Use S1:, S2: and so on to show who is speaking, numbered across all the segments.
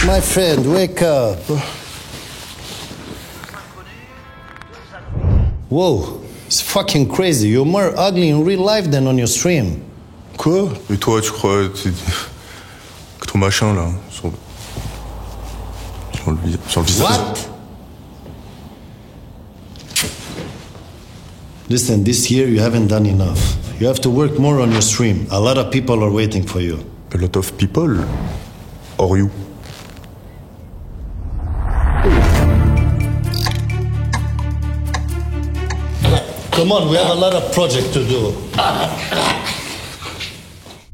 S1: My friend, wake up. Whoa, it's fucking crazy. You're more ugly in real life than on your stream.
S2: Quoi? Et toi, tu crois que ton machin, là, sur le visage...
S1: What? Listen, this year you haven't done enough. You have to work more on your stream. A lot of people are waiting for you.
S2: A lot of people? Or you?
S1: Come on, we have a lot of projects to do.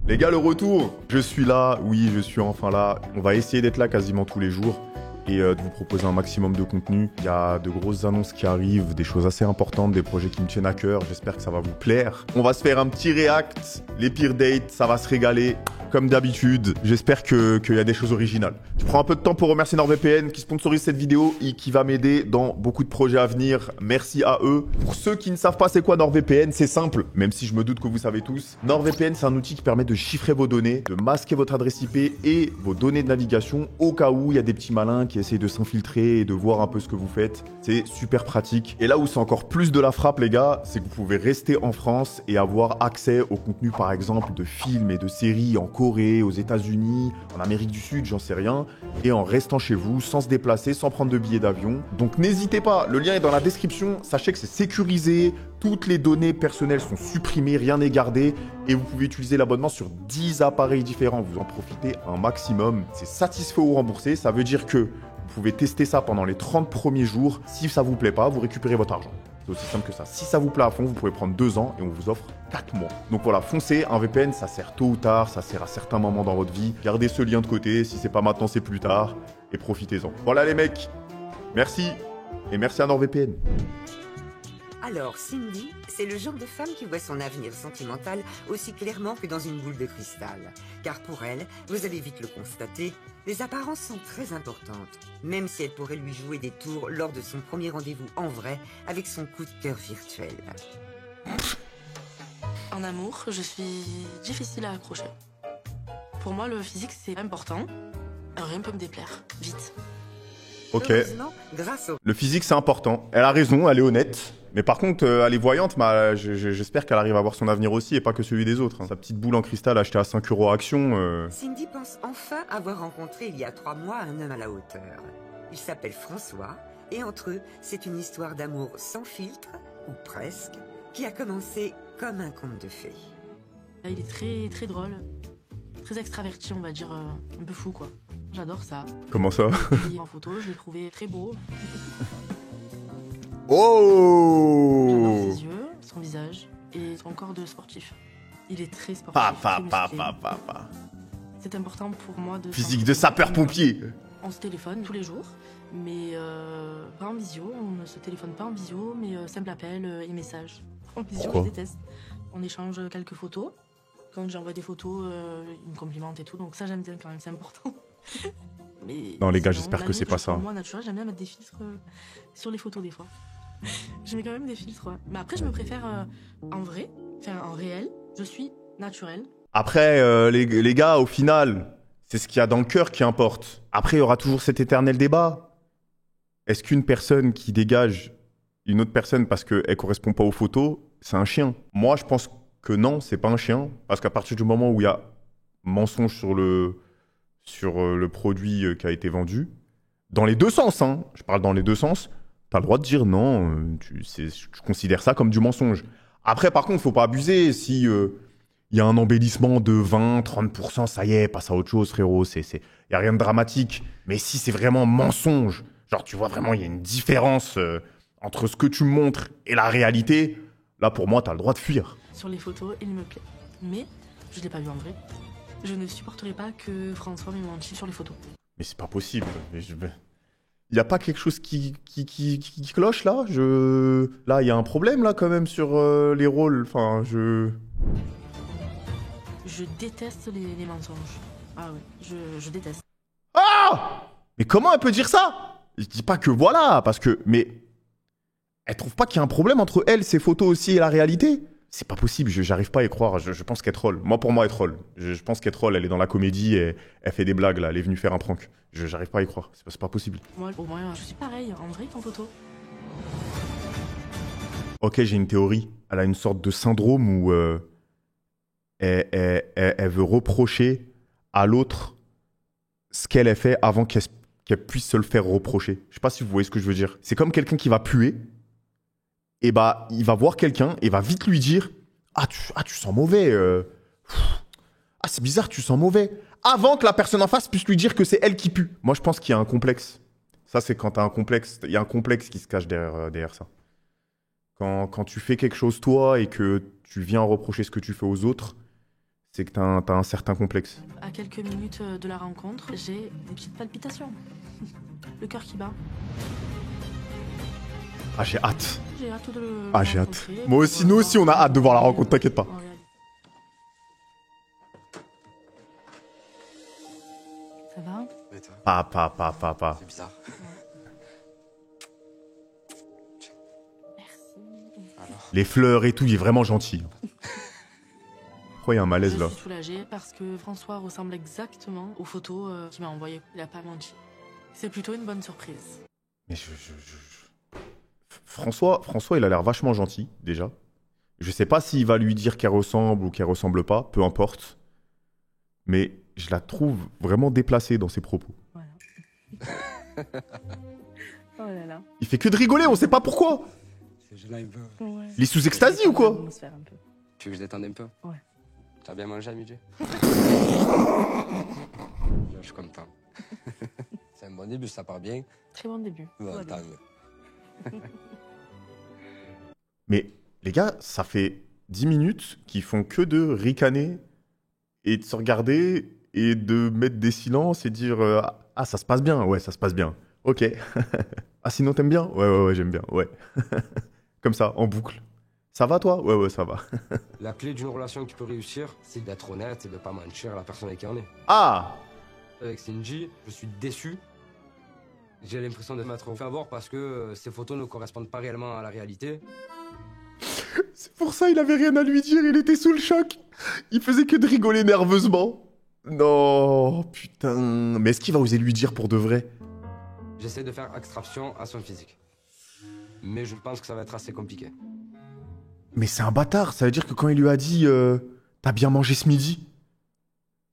S2: Les gars, le retour. Je suis là, oui, je suis enfin là. On va essayer d'être là quasiment tous les jours et de vous proposer un maximum de contenu. Il y a de grosses annonces qui arrivent, des choses assez importantes, des projets qui me tiennent à cœur. J'espère que ça va vous plaire. On va se faire un petit react, les pires dates, ça va se régaler. Comme d'habitude, j'espère qu'il y a des choses originales. Je prends un peu de temps pour remercier NordVPN qui sponsorise cette vidéo et qui va m'aider dans beaucoup de projets à venir. Merci à eux. Pour ceux qui ne savent pas c'est quoi NordVPN, c'est simple, même si je me doute que vous savez tous. NordVPN, c'est un outil qui permet de chiffrer vos données, de masquer votre adresse IP et vos données de navigation au cas où il y a des petits malins qui essayent de s'infiltrer et de voir un peu ce que vous faites. C'est super pratique. Et là où c'est encore plus de la frappe, les gars, c'est que vous pouvez rester en France et avoir accès au contenu, par exemple, de films et de séries en Corée, aux États-Unis, en Amérique du Sud, j'en sais rien, et en restant chez vous, sans se déplacer, sans prendre de billets d'avion. Donc n'hésitez pas, le lien est dans la description, sachez que c'est sécurisé, toutes les données personnelles sont supprimées, rien n'est gardé, et vous pouvez utiliser l'abonnement sur 10 appareils différents, vous en profitez un maximum. C'est satisfait ou remboursé, ça veut dire que vous pouvez tester ça pendant les 30 premiers jours, si ça vous plaît pas, vous récupérez votre argent. C'est aussi simple que ça. Si ça vous plaît à fond, vous pouvez prendre 2 ans et on vous offre 4 mois. Donc voilà, foncez, un VPN, ça sert tôt ou tard, ça sert à certains moments dans votre vie. Gardez ce lien de côté, si c'est pas maintenant, c'est plus tard, et profitez-en. Voilà les mecs, merci, et merci à NordVPN.
S3: Alors, Cindy, c'est le genre de femme qui voit son avenir sentimental aussi clairement que dans une boule de cristal. Car pour elle, vous allez vite le constater, les apparences sont très importantes, même si elle pourrait lui jouer des tours lors de son premier rendez-vous en vrai avec son coup de cœur virtuel.
S4: En amour, je suis difficile à accrocher. Pour moi, le physique, c'est important. Rien peut me déplaire. Vite.
S2: Ok. Le physique, c'est important. Elle a raison, elle est honnête. Mais par contre, elle est voyante, mais j'espère qu'elle arrive à voir son avenir aussi et pas que celui des autre. Sa petite boule en cristal achetée à 5 € à Action.
S3: Cindy pense enfin avoir rencontré il y a 3 mois un homme à la hauteur. Il s'appelle François et entre eux, c'est une histoire d'amour sans filtre, ou presque, qui a commencé comme un conte de fées.
S4: Il est très, très drôle. Très extraverti, on va dire. Un peu fou, quoi. J'adore ça.
S2: Comment ça?
S4: En photo, je l'ai trouvé très beau.
S2: Oh!
S4: J'adore ses yeux, son visage et son corps de sportif. Il est très sportif. C'est important pour moi de...
S2: Physique de sapeur-pompier.
S4: On se téléphone tous les jours, mais pas en visio. On ne se téléphone pas en visio, mais simple appel et message. En visio,
S2: pourquoi?
S4: Je déteste. On échange quelques photos. Quand j'envoie des photos, il me complimente et tout. Donc ça, j'aime bien quand même, c'est important. Mais
S2: non les gars, j'espère que c'est pas ça.
S4: Moi, naturel, j'aime bien mettre des filtres sur les photos des fois. Je mets quand même des filtres, ouais. Mais après, je me préfère en vrai, enfin en réel. Je suis naturelle.
S2: Après, les gars, au final, c'est ce qu'il y a dans le cœur qui importe. Après, il y aura toujours cet éternel débat. Est-ce qu'une personne qui dégage une autre personne parce qu'elle correspond pas aux photos, c'est un chien? Moi, je pense que non, c'est pas un chien. Parce qu'à partir du moment où il y a mensonge sur le produit qui a été vendu, dans les deux sens, hein, je parle dans les deux sens, t'as le droit de dire non, je considère ça comme du mensonge. Après, par contre, faut pas abuser. Si il y a un embellissement de 20-30%, ça y est, passe à autre chose, frérot. Il y a rien de dramatique. Mais si c'est vraiment mensonge, genre tu vois vraiment, il y a une différence entre ce que tu me montres et la réalité, là, pour moi, t'as le droit de fuir.
S4: Sur les photos, il me plaît. Mais je l'ai pas vu en vrai. Je ne supporterai pas que François m'ait menti sur les photos.
S2: Mais c'est pas possible. Il n'y a pas quelque chose qui cloche là? Là, il y a un problème là quand même sur les rôles. Enfin,
S4: Je déteste les mensonges. Ah ouais, je déteste.
S2: Ah! Mais comment elle peut dire ça? Je dis pas que voilà, parce que... Mais elle trouve pas qu'il y a un problème entre elle, ses photos aussi et la réalité? c'est pas possible, j'arrive pas à y croire. Je pense qu'elle troll. Moi, pour moi, elle troll. Je pense qu'elle troll, elle est dans la comédie, et elle fait des blagues, là. Elle est venue faire un prank. J'arrive pas à y croire. C'est pas possible.
S4: Moi, au moins, je suis pareil, en vrai qu'en photo.
S2: Ok, j'ai une théorie. Elle a une sorte de syndrome où elle veut reprocher à l'autre ce qu'elle a fait avant qu'elle puisse se le faire reprocher. Je sais pas si vous voyez ce que je veux dire. C'est comme quelqu'un qui va puer, et bah il va voir quelqu'un et va vite lui dire tu sens mauvais. C'est bizarre, tu sens mauvais. Avant que la personne en face puisse lui dire que c'est elle qui pue. Moi je pense qu'il y a un complexe. Ça c'est quand t'as un complexe. Il y a un complexe qui se cache derrière ça. Quand tu fais quelque chose toi et que tu viens reprocher ce que tu fais aux autres, c'est que t'as un certain complexe.
S4: À quelques minutes de la rencontre, j'ai des petites palpitations. Le cœur qui bat.
S2: Ah, j'ai hâte.
S4: J'ai hâte de le
S2: J'ai hâte.
S4: rencontrer.
S2: Moi aussi, nous aussi, on a hâte de voir la rencontre, t'inquiète pas.
S4: Ça va?
S5: Et toi?
S2: Pas.
S5: C'est bizarre. Alors?
S2: Les fleurs et tout, il est vraiment gentil. Pourquoi il y a un malaise là?
S4: Je suis soulagée parce que François ressemble exactement aux photos qu'il m'a envoyées. Il a pas menti. C'est plutôt une bonne surprise.
S2: Mais François, il a l'air vachement gentil, déjà. Je sais pas s'il va lui dire qu'elle ressemble ou qu'elle ressemble pas, peu importe. Mais je la trouve vraiment déplacée dans ses propos.
S4: Voilà. Oh là là.
S2: Il fait que de rigoler, on sait pas pourquoi.
S5: Je l'ai un peu.
S4: Ouais.
S2: Il est sous extasie ou quoi?
S4: L'atmosphère un peu.
S5: Tu veux que je détende un peu?
S4: Ouais.
S5: Tu as bien mangé à midi? Je suis content. C'est un bon début, ça part bien.
S4: Très bon début.
S5: Ouais,
S4: Voilà.
S5: tant mieux.
S2: Mais les gars, ça fait 10 minutes qu'ils font que de ricaner et de se regarder et de mettre des silences et dire ça se passe bien, ouais, ça se passe bien. Ok. Sinon t'aimes bien? Ouais, j'aime bien, ouais. Comme ça, en boucle. Ça va toi? Ouais, ça va.
S5: La clé d'une relation qui peut réussir, c'est d'être honnête et de pas mentir à la personne avec qui on est.
S2: Ah!
S5: Avec Cindy, je suis déçu. J'ai l'impression de m'être fait avoir parce que ces photos ne correspondent pas réellement à la réalité.
S2: C'est pour ça il avait rien à lui dire, il était sous le choc. Il faisait que de rigoler nerveusement. Non, putain. Mais est-ce qu'il va oser lui dire pour de vrai?
S5: J'essaie de faire abstraction à son physique. Mais je pense que ça va être assez compliqué.
S2: Mais c'est un bâtard, ça veut dire que quand il lui a dit t'as bien mangé ce midi?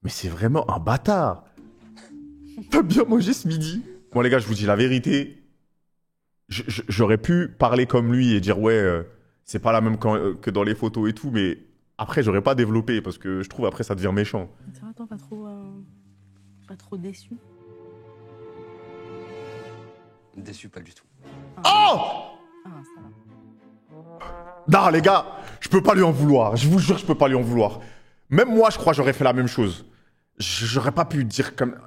S2: Mais c'est vraiment un bâtard. T'as bien mangé ce midi? Bon les gars, je vous dis la vérité. J'aurais pu parler comme lui et dire c'est pas la même que dans les photos et tout, mais après j'aurais pas développé parce que je trouve après ça devient méchant.
S4: Ça va, toi, pas trop déçu?
S5: Déçu, pas du tout.
S2: Oh!
S4: Ah, ça va.
S2: Non les gars, je peux pas lui en vouloir. Je vous jure, je peux pas lui en vouloir. Même moi, je crois que j'aurais fait la même chose. J'aurais pas pu dire comme...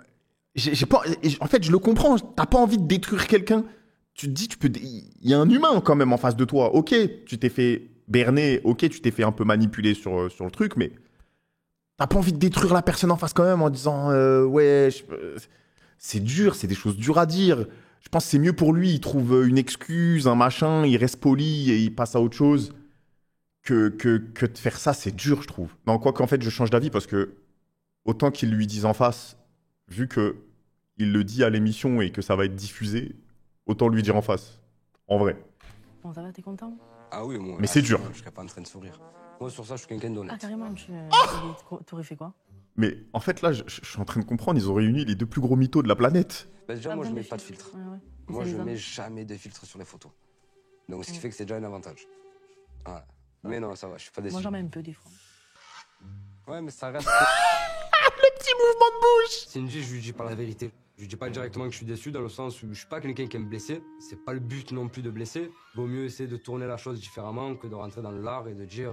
S2: J'ai pas... En fait, je le comprends. T'as pas envie de détruire quelqu'un. Tu te dis, il y a un humain quand même en face de toi. Ok, tu t'es fait berner. Ok, tu t'es fait un peu manipuler sur le truc, mais t'as pas envie de détruire la personne en face quand même en disant c'est dur, c'est des choses dures à dire. Je pense que c'est mieux pour lui. Il trouve une excuse, un machin, il reste poli et il passe à autre chose. Que de faire ça, c'est dur, je trouve. Non, quoi qu'en fait, je change d'avis parce que autant qu'il lui dise en face, vu que il le dit à l'émission et que ça va être diffusé, autant lui dire en face. En vrai.
S4: Bon, ça va, t'es content?
S5: Ah oui, moi.
S2: Mais c'est dur.
S5: Je serais pas en train de sourire. Moi, sur ça, je suis quelqu'un d'honnête.
S4: Ah, carrément, t'aurais fait quoi?
S2: Mais en fait, là, je suis en train de comprendre, ils ont réuni les deux plus gros mythos de la planète.
S5: Bah, déjà,
S4: Ah,
S5: moi, je
S4: bon,
S5: mets
S4: des
S5: pas de
S4: filtres.
S5: filtre.
S4: Ouais.
S5: Moi,
S4: C'est
S5: je
S4: les
S5: mets
S4: hommes.
S5: jamais de filtre sur les photos. Donc, ce qui fait que c'est déjà un avantage. Voilà. Mais non, ça va, je suis pas déçu.
S4: Moi, j'en mets un peu des fois.
S5: Ouais, mais ça reste.
S2: Petit mouvement de bouche.
S5: Cindy, je lui dis pas la vérité. Je lui dis pas directement que je suis déçu dans le sens où je suis pas quelqu'un qui aime blesser. C'est pas le but non plus de blesser. Vaut mieux essayer de tourner la chose différemment que de rentrer dans l'art et de dire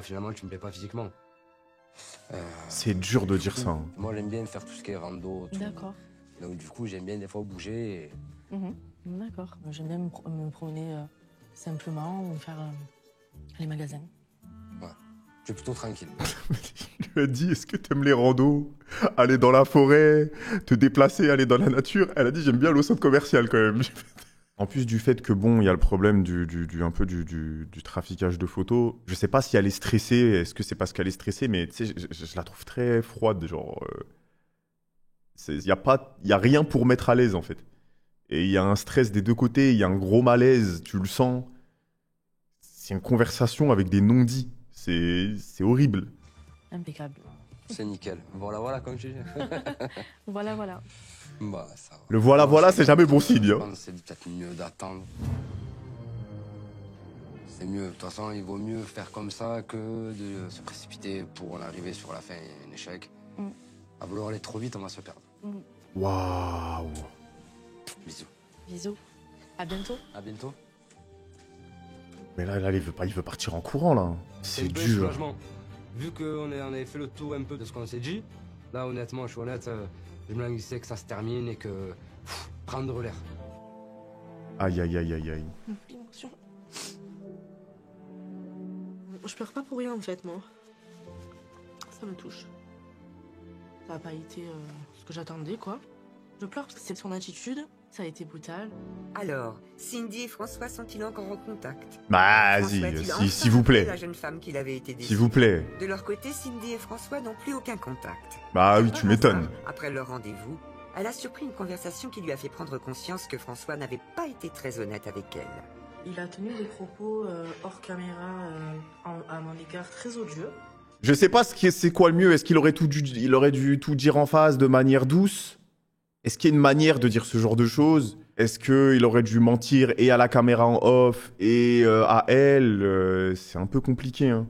S5: finalement tu me plais pas physiquement.
S2: C'est dur de dire ça. Hein.
S5: Moi j'aime bien faire tout ce qui est rando. Tout.
S4: D'accord.
S5: Donc du coup j'aime bien des fois bouger.
S4: D'accord. J'aime bien me promener simplement ou faire les magasins.
S5: Je suis plutôt tranquille.
S2: Il lui a dit, est-ce que t'aimes les randos? Aller dans la forêt, te déplacer, aller dans la nature? Elle a dit, j'aime bien le centre commercial quand même. En plus du fait que bon, il y a le problème du traficage de photos. Je sais pas si elle est stressée. Est-ce que c'est parce qu'elle est stressée, mais tu sais, je la trouve très froide. Genre, il y a rien pour mettre à l'aise en fait. Et il y a un stress des deux côtés. Il y a un gros malaise. Tu le sens. C'est une conversation avec des non-dits. C'est horrible.
S4: Impeccable.
S5: C'est nickel. Voilà, comme tu dis.
S4: Voilà.
S5: Bah, ça va.
S2: Le voilà, c'est jamais bon signe. Hein.
S5: C'est peut-être mieux d'attendre. C'est mieux. De toute façon, il vaut mieux faire comme ça que de se précipiter pour en arriver sur la fin et un échec. À vouloir aller trop vite, on va se perdre.
S2: Waouh.
S5: Bisous.
S4: À bientôt.
S5: À bientôt.
S2: Mais là, il veut partir en courant là. C'est
S5: un peu un
S2: dur.
S5: soulagement. Vu qu'on avait fait le tour un peu de ce qu'on s'est dit, là honnêtement, je suis honnête, je me languissais que ça se termine et que prendre l'air.
S2: Aïe.
S4: Émotion. Je pleure pas pour rien en fait, moi. Ça me touche. Ça n'a pas été ce que j'attendais, quoi. Je pleure parce que c'est son attitude, ça a été brutal.
S3: Alors, Cindy et François sont-ils encore en contact?
S2: Bah,
S3: François
S2: vas-y,
S3: a-t-il enfin
S2: s'il vous
S3: rappelé
S2: plaît.
S3: la jeune femme qu'il avait été déçue?
S2: S'il vous plaît.
S3: De leur côté, Cindy et François n'ont plus aucun contact.
S2: Bah oui,
S3: Par
S2: tu m'étonnes.
S3: hasard, après leur rendez-vous, elle a surpris une conversation qui lui a fait prendre conscience que François n'avait pas été très honnête avec elle.
S4: Il a tenu des propos hors caméra à mon égard très odieux.
S2: Je sais pas c'est quoi le mieux. Est-ce qu'il aurait dû tout dire en face de manière douce? Est-ce qu'il y a une manière de dire ce genre de choses? Est-ce qu'il aurait dû mentir et à la caméra en off et à elle? C'est un peu compliqué, hein.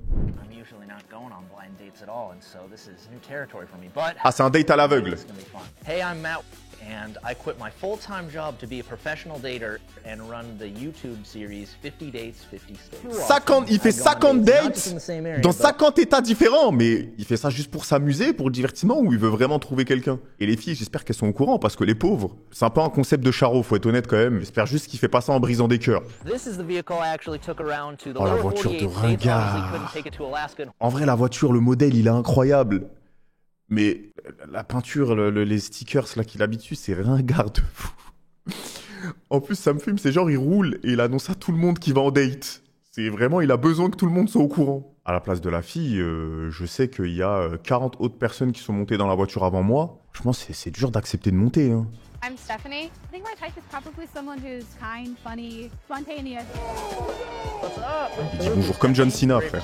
S2: Ah, c'est un date à l'aveugle.
S6: Hey, I'm Matt, and I quit my full-time job to be a professional dater and run the YouTube series 50 Dates, 50 States.
S2: Il fait 50 dates dans 50 états différents, mais il fait ça juste pour s'amuser, pour le divertissement, ou il veut vraiment trouver quelqu'un? Et les filles, j'espère qu'elles sont au courant, parce que les pauvres, c'est un peu un concept de charreau, faut être honnête quand même. J'espère juste qu'il fait pas ça en brisant des cœurs. Oh, la voiture de ringard. En vrai, la voiture, le modèle, il est incroyable. Mais la peinture, les stickers là qu'il habite dessus, c'est ringard de fou. En plus, ça me fume, c'est genre il roule et il annonce à tout le monde qu'il va en date. C'est vraiment, il a besoin que tout le monde soit au courant. À la place de la fille, je sais qu'il y a 40 autres personnes qui sont montées dans la voiture avant moi. Franchement, c'est dur d'accepter de monter. Hein.
S7: I'm Stephanie. I think my type is probably someone who's kind, funny, spontaneous.
S2: Il dit bonjour comme John Cena, frère.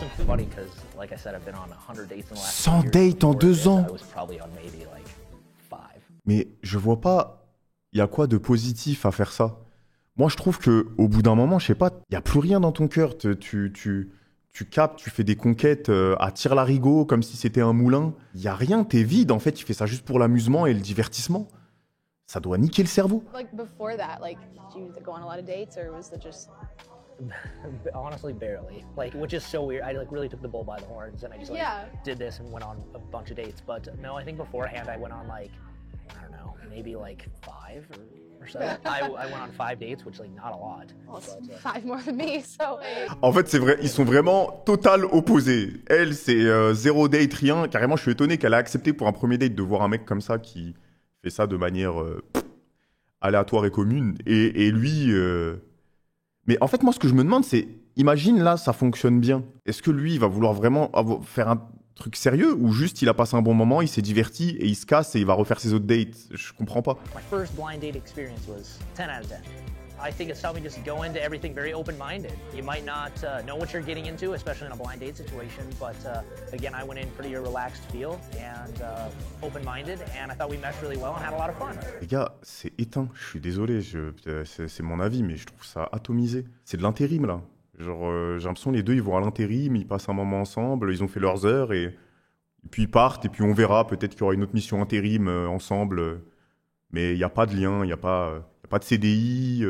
S2: 100 dates en 2 ans. Mais je vois pas, il y a quoi de positif à faire ça? Moi, je trouve que au bout d'un moment, je sais pas, il y a plus rien dans ton cœur. Tu captes, tu fais des conquêtes à tire-larigot comme si c'était un moulin. Il y a rien, t'es vide. En fait, tu fais ça juste pour l'amusement et le divertissement. Ça doit niquer le cerveau.
S7: Like before that, like did you go on a lot of dates or was it just?
S6: Honestly, barely. Like, which is so weird. I really took the bull by the horns and I just did this and went on a bunch of dates. But no, I think beforehand I went on I don't know, maybe 5 or so. I went on 5 dates, which not a lot.
S7: Well, it's 5 more than me, so.
S2: En fait, c'est vrai, ils sont vraiment total opposés. Elle, c'est 0 date, rien. Carrément, je suis étonné qu'elle a accepté pour un premier date de voir un mec comme ça qui fait ça de manière aléatoire et commune. Et lui... Mais en fait, moi, ce que je me demande, c'est... Imagine, là, ça fonctionne bien. Est-ce que lui, il va vouloir vraiment faire un truc sérieux ou juste il a passé un bon moment, il s'est diverti et il se casse et il va refaire ses autres dates? Je comprends pas.
S6: My first blind date experience was 10 out of 10. I think it's helped me just go into everything very open-minded. You might not know what you're getting into, especially in a blind date situation, but again, I went in pretty relaxed feel and open-minded, and I thought we meshed really well and had a lot of fun.
S2: Les gars, c'est éteint. Je suis désolé, c'est mon avis, mais je trouve ça atomisé. C'est de l'intérim, là. Genre, j'ai l'impression les deux, ils vont à l'intérim, ils passent un moment ensemble, ils ont fait leurs heures, et puis ils partent, et puis on verra, peut-être qu'il y aura une autre mission intérim ensemble. Mais il n'y a pas de lien, il n'y a pas de CDI,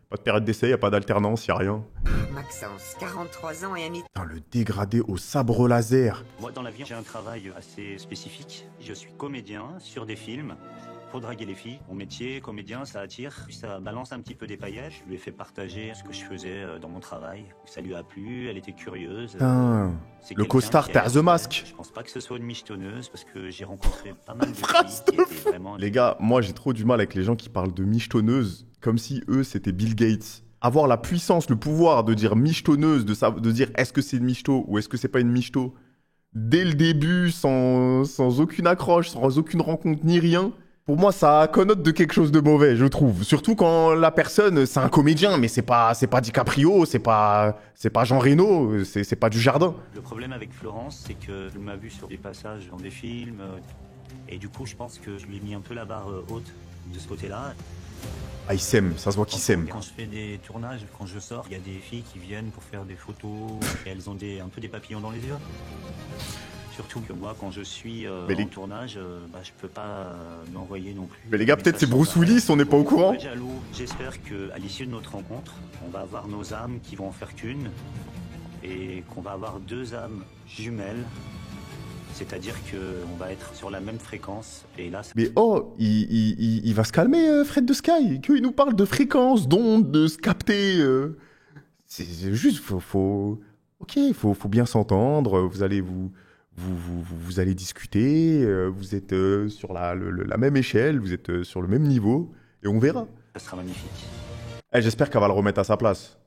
S2: pas de période d'essai, il n'y a pas d'alternance, il n'y a rien.
S3: Maxence, 43 ans et ami.
S2: Putain, le dégradé au sabre laser.
S8: Moi, dans la vie, j'ai un travail assez spécifique. Je suis comédien sur des films pour draguer les filles. Mon métier, comédien, ça attire, puis ça balance un petit peu des paillettes. Je lui ai fait partager ce que je faisais dans mon travail. Ça lui a plu, elle était curieuse.
S2: Putain,
S8: C'est
S2: le
S8: quelqu'un
S2: costard
S8: qui a
S2: Terre
S8: l'air
S2: the
S8: fier.
S2: Mask.
S8: Je pense pas que ce soit une michetonneuse parce que j'ai rencontré pas mal de
S2: Phrase
S8: filles
S2: de
S8: qui étaient vraiment...
S2: Les gars, moi j'ai trop du mal avec les gens qui parlent de michetonneuse comme si eux c'était Bill Gates. Avoir la puissance, le pouvoir de dire michetonneuse, de dire est-ce que c'est une michto ou est-ce que c'est pas une michto, dès le début, sans aucune accroche, sans aucune rencontre ni rien, pour moi ça connote de quelque chose de mauvais, je trouve. Surtout quand la personne, c'est un comédien, mais c'est pas DiCaprio, c'est pas Jean Reno, c'est pas du Jardin.
S8: Le problème avec Florence, c'est qu'elle m'a vu sur des passages dans des films. Et du coup, je pense que je lui ai mis un peu la barre haute de ce côté-là.
S2: Ah, il s'aime, ça se voit qu'il s'aime.
S8: Quand je fais des tournages, quand je sors, il y a des filles qui viennent pour faire des photos et elles ont un peu des papillons dans les yeux. Surtout que moi, quand je suis en tournage, je peux pas m'envoyer non plus.
S2: Mais les gars, peut-être c'est Bruce Willis, on n'est pas au courant.
S8: Jaloux. J'espère qu'à l'issue de notre rencontre, on va avoir nos âmes qui vont en faire qu'une et qu'on va avoir deux âmes jumelles. C'est-à-dire qu'on va être sur la même fréquence et là...
S2: Mais oh, il va se calmer, Fred de Sky. Qu'il nous parle de fréquence, d'onde, de se capter. C'est juste, faut bien s'entendre. Vous allez vous allez discuter. Vous êtes sur la même échelle, vous êtes sur le même niveau. Et on verra.
S8: Ça sera magnifique.
S2: J'espère qu'elle va le remettre à sa place.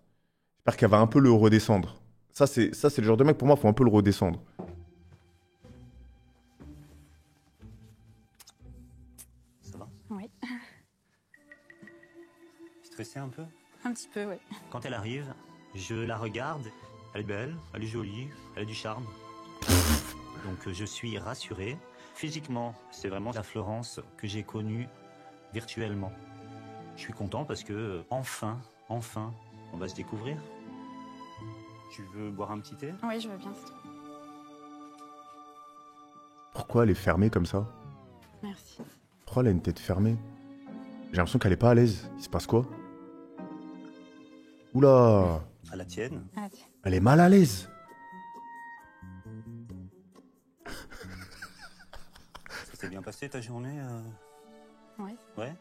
S2: J'espère qu'elle va un peu le redescendre. Ça, c'est le genre de mec, pour moi, faut un peu le redescendre.
S9: Oui.
S8: Stressé un peu?
S9: Un petit peu, oui.
S8: Quand elle arrive, je la regarde. Elle est belle, elle est jolie, elle a du charme. Donc je suis rassuré. Physiquement, c'est vraiment la Florence que j'ai connue virtuellement. Je suis content parce que enfin, on va se découvrir. Tu veux boire un petit thé?
S9: Oui, je veux bien.
S2: Pourquoi elle est fermée comme ça?
S9: Merci.
S2: Pourquoi elle a une tête fermée? J'ai l'impression qu'elle est pas à l'aise. Il se passe quoi? Oula!
S8: À la tienne?
S9: À la tienne.
S2: Elle est mal à l'aise.
S8: Ça s'est bien passé ta journée?
S9: Ouais.
S8: Ouais?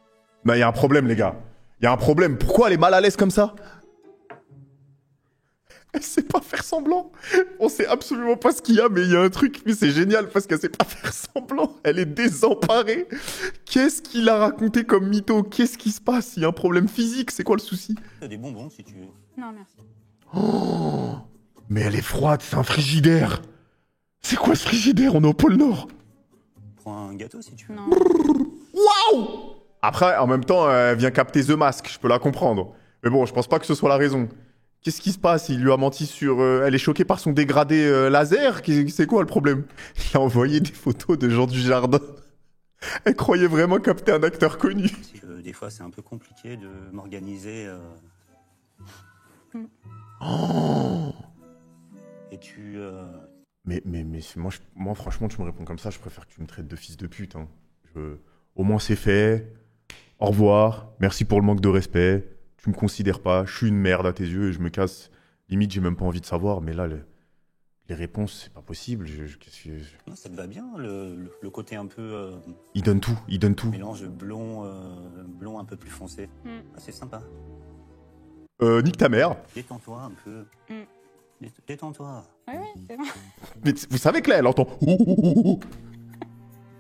S2: Bah, y a un problème, les gars. Y a un problème. Pourquoi elle est mal à l'aise comme ça? Elle sait pas faire semblant. On sait absolument pas ce qu'il y a, mais il y a un truc. Mais c'est génial parce qu'elle sait pas faire semblant. Elle est désemparée. Qu'est-ce qu'il a raconté comme mytho? Qu'est-ce qui se passe? Il y a un problème physique. C'est quoi le souci?
S8: T'as des bonbons si tu veux.
S9: Non, merci.
S2: Oh, mais elle est froide. C'est un frigidaire. C'est quoi ce frigidaire? On est au pôle Nord.
S8: Prends un gâteau si tu veux.
S9: Non.
S2: Waouh! Après, en même temps, elle vient capter The Mask. Je peux la comprendre. Mais bon, je pense pas que ce soit la raison. Qu'est-ce qui se passe? Il lui a menti sur... elle est choquée par son dégradé laser? C'est quoi le problème? Il a envoyé des photos de Jean Dujardin. Elle croyait vraiment capter un acteur connu.
S8: Des fois, c'est un peu compliqué de m'organiser.
S2: Oh!
S8: Et tu...
S2: Mais moi, franchement, tu me réponds comme ça, je préfère que tu me traites de fils de pute. Hein. Au moins, c'est fait. Au revoir. Merci pour le manque de respect. Tu me considères pas. Je suis une merde à tes yeux et je me casse. Limite, j'ai même pas envie de savoir. Mais là, les réponses, c'est pas possible.
S8: Non, ça te va bien, le côté un peu...
S2: Il donne tout.
S8: Mélange blond un peu plus foncé. Ah, c'est sympa.
S2: Nique ta mère.
S8: Détends-toi un peu. Détends-toi.
S9: Oui, c'est bon.
S2: Mais vous savez que là, elle entend...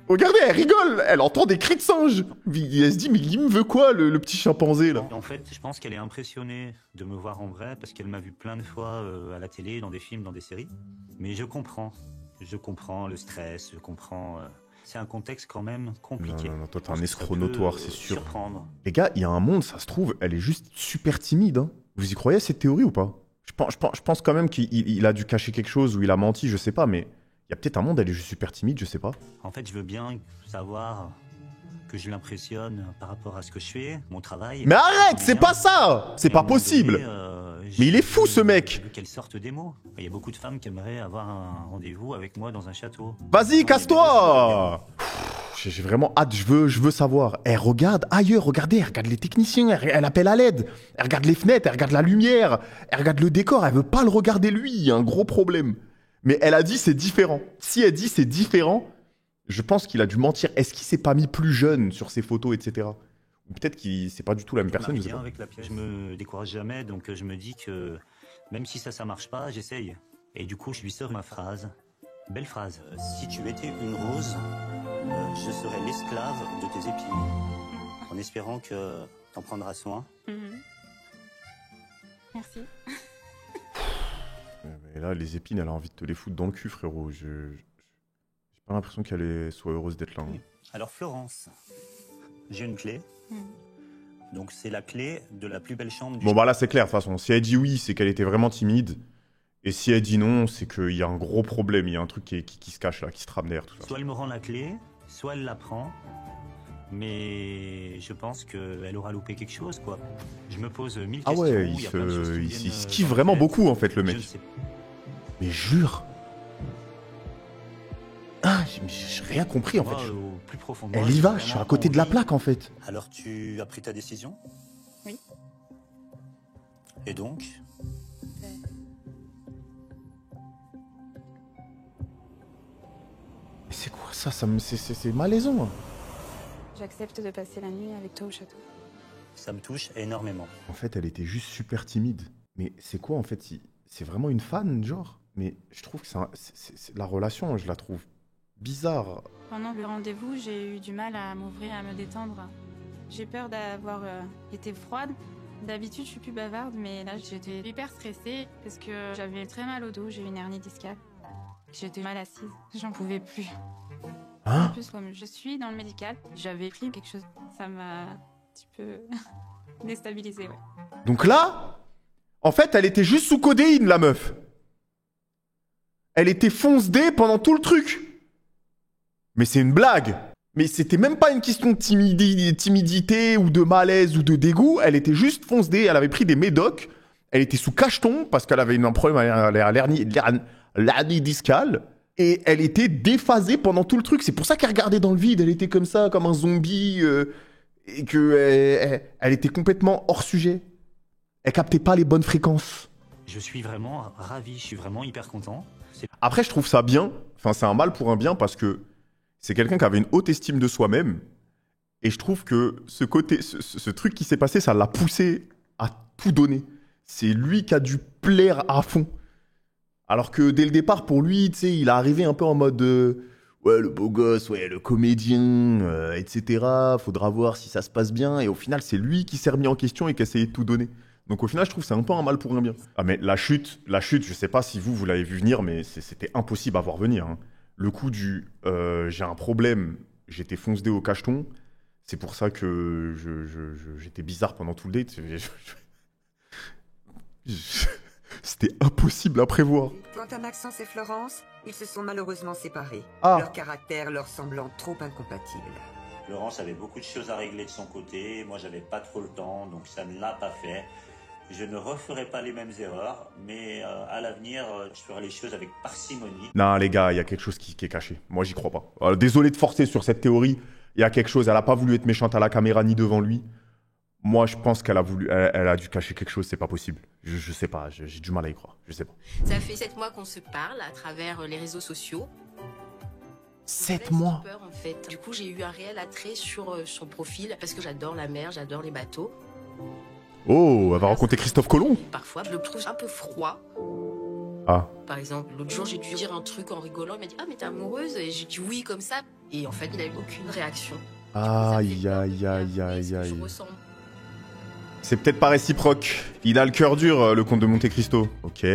S2: Regardez, elle rigole. Elle entend des cris de singe. Elle se dit, mais il me veut quoi, le petit chimpanzé, là?
S8: En fait, je pense qu'elle est impressionnée de me voir en vrai parce qu'elle m'a vu plein de fois à la télé, dans des films, dans des séries. Mais je comprends le stress, je comprends... C'est un contexte quand même compliqué.
S2: Non, toi, t'es un escroc notoire, c'est sûr.
S8: Surprendre.
S2: Les gars, il y a un monde, ça se trouve, elle est juste super timide. Hein. Vous y croyez à cette théorie ou pas? Je pense quand même qu'il a dû cacher quelque chose ou il a menti, je sais pas, mais il y a peut-être un monde, elle est juste super timide, je sais pas.
S8: En fait, je veux bien savoir que je l'impressionne par rapport à ce que je fais, mon travail.
S2: Mais arrête, c'est pas ça! C'est pas possible! Mais il est fou, ce mec!
S8: Je veux qu'elle sorte des mots. Il y a beaucoup de femmes qui aimeraient avoir un rendez-vous avec moi dans un château.
S2: Vas-y, casse-toi! J'ai vraiment hâte, je veux savoir. Elle regarde ailleurs, regardez, elle regarde les techniciens, elle appelle à l'aide. Elle regarde les fenêtres, elle regarde la lumière, elle regarde le décor, elle veut pas le regarder lui, il y a un gros problème. Mais elle a dit c'est différent. Si elle dit c'est différent, Je pense qu'il a dû mentir. Est-ce qu'il s'est pas mis plus jeune sur ses photos, etc. Ou peut-être qu'il c'est pas du tout la même personne. Je sais pas.
S8: Avec la pièce. Je me décourage jamais, donc je me dis que même si ça marche pas, j'essaye. Et du coup, je lui sors ma phrase. Belle phrase. Si tu étais une rose, je serais l'esclave de tes épines. En espérant que t'en prendras soin.
S9: Merci.
S2: Mais là, les épines, elle a envie de te les foutre dans le cul, frérot. J'ai pas l'impression qu'elle soit heureuse d'être là. Hein.
S8: Alors Florence, j'ai une clé. Donc c'est la clé de la plus belle chambre du...
S2: Bon bah là c'est clair de toute façon. Si elle dit oui, c'est qu'elle était vraiment timide. Et si elle dit non, c'est qu'il y a un gros problème. Il y a un truc qui se cache là, qui se trame derrière tout ça.
S8: Soit elle me rend la clé, soit elle la prend. Mais je pense qu'elle aura loupé quelque chose, quoi. Je me pose 1000 questions.
S2: Ah ouais, il se kiffe vraiment beaucoup en fait le mec. Mais jure. Ah, j'ai rien compris en fait. Elle y va, je suis à côté de la plaque en fait.
S8: Alors tu as pris ta décision?
S9: Oui.
S8: Et donc?
S2: Mais c'est quoi ça, c'est malaisant. Hein.
S9: J'accepte de passer la nuit avec toi au château.
S8: Ça me touche énormément.
S2: En fait, elle était juste super timide. Mais c'est quoi en fait? C'est vraiment une fan, genre? Mais je trouve que la relation, je la trouve bizarre.
S9: Pendant le rendez-vous, j'ai eu du mal à m'ouvrir, à me détendre. J'ai peur d'avoir été froide. D'habitude, je suis plus bavarde, mais là, j'étais hyper stressée parce que j'avais très mal au dos, j'ai eu une hernie discale. J'étais mal assise, j'en pouvais plus.
S2: Hein?
S9: En plus, comme je suis dans le médical, j'avais pris quelque chose. Ça m'a un petit peu déstabilisée, ouais.
S2: Donc là, en fait, elle était juste sous codéine, la meuf. Elle était fonce-dé pendant tout le truc. Mais c'est une blague. Mais c'était même pas une question de timidité ou de malaise ou de dégoût. Elle était juste fonce-dé. Elle avait pris des médocs. Elle était sous cacheton parce qu'elle avait un problème à l'hernie discale. Et elle était déphasée pendant tout le truc. C'est pour ça qu'elle regardait dans le vide. Elle était comme ça, comme un zombie. Et qu'elle était complètement hors sujet. Elle captait pas les bonnes fréquences.
S8: Je suis vraiment ravi. Je suis vraiment hyper content.
S2: Après, je trouve ça bien. Enfin, c'est un mal pour un bien parce que c'est quelqu'un qui avait une haute estime de soi-même. Et je trouve que ce truc qui s'est passé, ça l'a poussé à tout donner. C'est lui qui a dû plaire à fond. Alors que dès le départ, pour lui, tu sais, il est arrivé un peu en mode ouais, le beau gosse, ouais, le comédien, etc. Faudra voir si ça se passe bien. Et au final, c'est lui qui s'est remis en question et qui a essayé de tout donner. Donc au final, je trouve que c'est un peu un mal pour un bien. Ah mais la chute, je sais pas si vous l'avez vu venir, mais c'était impossible à voir venir. Hein. Le coup du j'ai un problème, j'étais fonce-dé au cacheton, c'est pour ça que j'étais bizarre pendant tout le date. C'était impossible à prévoir.
S3: Quant à Maxence et Florence, ils se sont malheureusement séparés.
S2: Ah.
S3: Leur caractère leur semblant trop incompatible.
S8: Laurence avait beaucoup de choses à régler de son côté. Moi, j'avais pas trop le temps, donc ça ne l'a pas fait. Je ne referai pas les mêmes erreurs, mais à l'avenir, je ferai les choses avec parcimonie.
S2: Non, les gars, il y a quelque chose qui est caché. Moi, j'y crois pas. Désolé de forcer sur cette théorie. Il y a quelque chose. Elle a pas voulu être méchante à la caméra ni devant lui. Moi, je pense qu'elle a voulu. Elle a dû cacher quelque chose. C'est pas possible. Je sais pas. J'ai du mal à y croire. Je sais pas.
S10: Ça fait 7 mois qu'on se parle à travers les réseaux sociaux.
S2: 7 mois.
S10: Peur, en fait. Du coup, j'ai eu un réel attrait sur son profil parce que j'adore la mer, j'adore les bateaux.
S2: Oh, elle va rencontrer Christophe Colomb.
S10: Parfois, je le trouve un peu froid.
S2: Ah.
S10: Par exemple, l'autre jour, j'ai dû dire un truc en rigolant. Il m'a dit « Ah, mais t'es amoureuse ?» Et j'ai dit « Oui, comme ça. » Et en fait, il a eu aucune réaction.
S2: Aïe. C'est peut-être pas réciproque. Il a le cœur dur, le comte de Monte Cristo. Ok,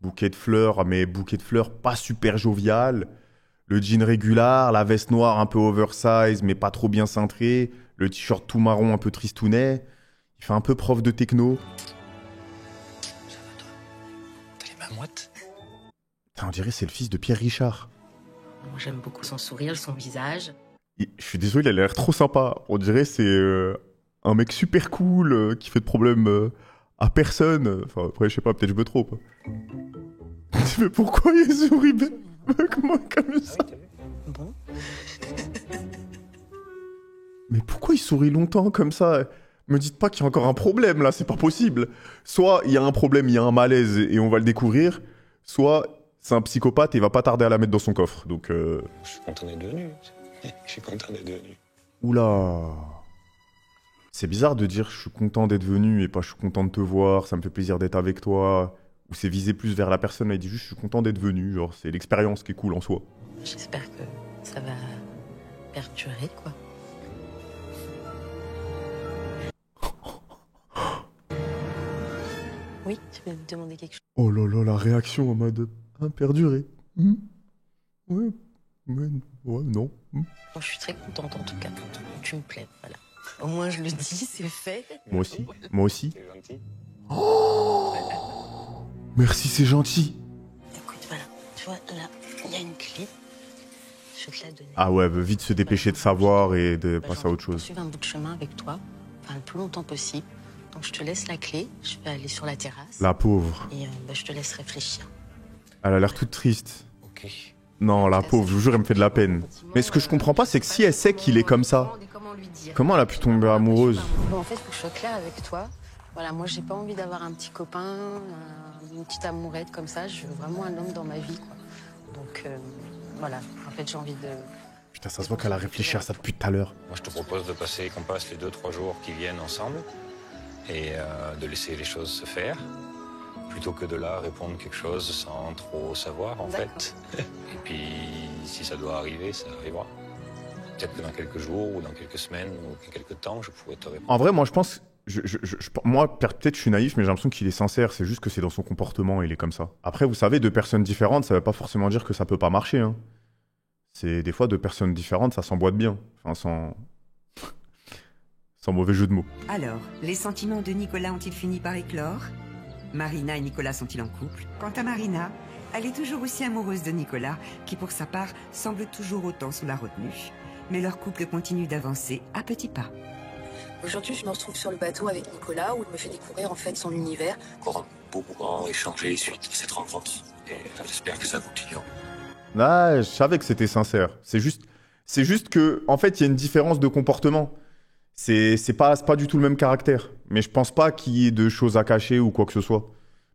S2: bouquet de fleurs, mais bouquet de fleurs pas super jovial. Le jean régular, la veste noire un peu oversize, mais pas trop bien cintrée. Le t-shirt tout marron un peu tristounet. Il fait un peu prof de techno.
S11: Ça va toi? T'as les mains moites?
S2: On dirait c'est le fils de Pierre Richard.
S10: Moi, j'aime beaucoup son sourire, son visage.
S2: Je suis désolé, il a l'air trop sympa. On dirait c'est un mec super cool qui fait de problème à personne. Enfin, après, je sais pas, peut-être je me trompe. Mais pourquoi il sourit comment comme ça?
S11: Bon.
S2: Mais pourquoi il sourit longtemps comme ça? Me dites pas qu'il y a encore un problème là, c'est pas possible. Soit il y a un problème, il y a un malaise et on va le découvrir, soit c'est un psychopathe et il va pas tarder à la mettre dans son coffre. Donc,
S11: Je suis content d'être venu. Je suis content d'être venu.
S2: Oula. C'est bizarre de dire je suis content d'être venu et pas je suis content de te voir, ça me fait plaisir d'être avec toi. Ou c'est visé plus vers la personne, elle dit juste je suis content d'être venu. Genre, c'est l'expérience qui est cool en soi.
S10: J'espère que ça va perdurer, quoi. Oui, tu veux me demander quelque chose?
S2: Oh là là, la réaction en mode perdurer. Ouais, non.
S10: Moi, je suis très contente, en tout cas. Tu me plais, voilà. Au moins, je le dis, c'est fait.
S2: Moi aussi. Oh, merci, c'est gentil.
S10: Écoute, voilà. Tu vois, là, il y a une clé. Je vais te la donner.
S2: Ah ouais, elle veut vite se dépêcher de savoir et de passer à autre chose.
S10: Je vais poursuivre un bout de chemin avec toi, enfin, le plus longtemps possible. Donc, je te laisse la clé. Je vais aller sur la terrasse.
S2: La pauvre.
S10: Et je te laisse réfléchir.
S2: Elle a l'air toute triste.
S11: Ok.
S2: Non, la pauvre, je vous jure, elle me fait de la peine. Mais ce que je comprends pas, c'est que si elle sait qu'il est comme ça, comment elle a pu tomber amoureuse?
S10: Bon, en fait, faut que je sois claire avec toi. Voilà, moi, j'ai pas envie d'avoir un petit copain, une petite amourette comme ça. Je veux vraiment un homme dans ma vie, quoi. Donc, voilà. En fait, j'ai envie de...
S2: Putain, ça se voit qu'elle a réfléchi à ça depuis tout à l'heure.
S11: Moi, je te propose qu'on passe les 2-3 jours qui viennent ensemble et de laisser les choses se faire, plutôt que de là répondre quelque chose sans trop savoir, en fait. Et puis, si ça doit arriver, ça arrivera. Peut-être que dans quelques jours ou dans quelques semaines ou quelques temps, je pourrais te répondre.
S2: En vrai, moi, je pense... moi, peut-être je suis naïf, mais j'ai l'impression qu'il est sincère. C'est juste que c'est dans son comportement, il est comme ça. Après, vous savez, deux personnes différentes, ça veut pas forcément dire que ça peut pas marcher. Hein. C'est des fois deux personnes différentes, ça s'emboîte bien. Enfin, sans mauvais jeu de mots.
S3: Alors, les sentiments de Nicolas ont-ils fini par éclore? Marina et Nicolas sont-ils en couple? Quant à Marina, elle est toujours aussi amoureuse de Nicolas, qui pour sa part semble toujours autant sous la retenue. Mais leur couple continue d'avancer à petits pas.
S10: Aujourd'hui, je me retrouve sur le bateau avec Nicolas, où il me fait découvrir en fait son univers.
S11: Encore un beau moment échangé suite à cette rencontre. Et j'espère que ça continue.
S2: Ah, je savais que c'était sincère. C'est juste que, en fait, il y a une différence de comportement. C'est pas du tout le même caractère. Mais je pense pas qu'il y ait de choses à cacher ou quoi que ce soit.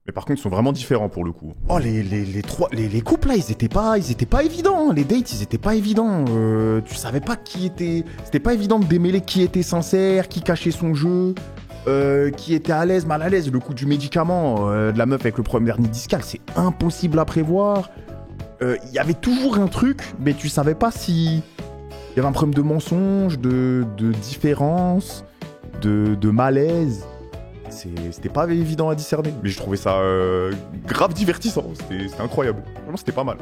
S2: Mais par contre, ils sont vraiment différents pour le coup. Oh, les couples là, ils étaient pas évidents. Les dates, ils étaient pas évidents. Tu savais pas qui était. C'était pas évident de démêler qui était sincère, qui cachait son jeu, qui était à l'aise, mal à l'aise. Le coup du médicament, de la meuf avec le problème d'hernie discale, c'est impossible à prévoir. Il y avait toujours un truc, mais tu savais pas si il y avait un problème de mensonge, de différence, de malaise. C'était pas évident à discerner, mais je trouvais ça grave divertissant. C'était incroyable. Vraiment, c'était pas mal.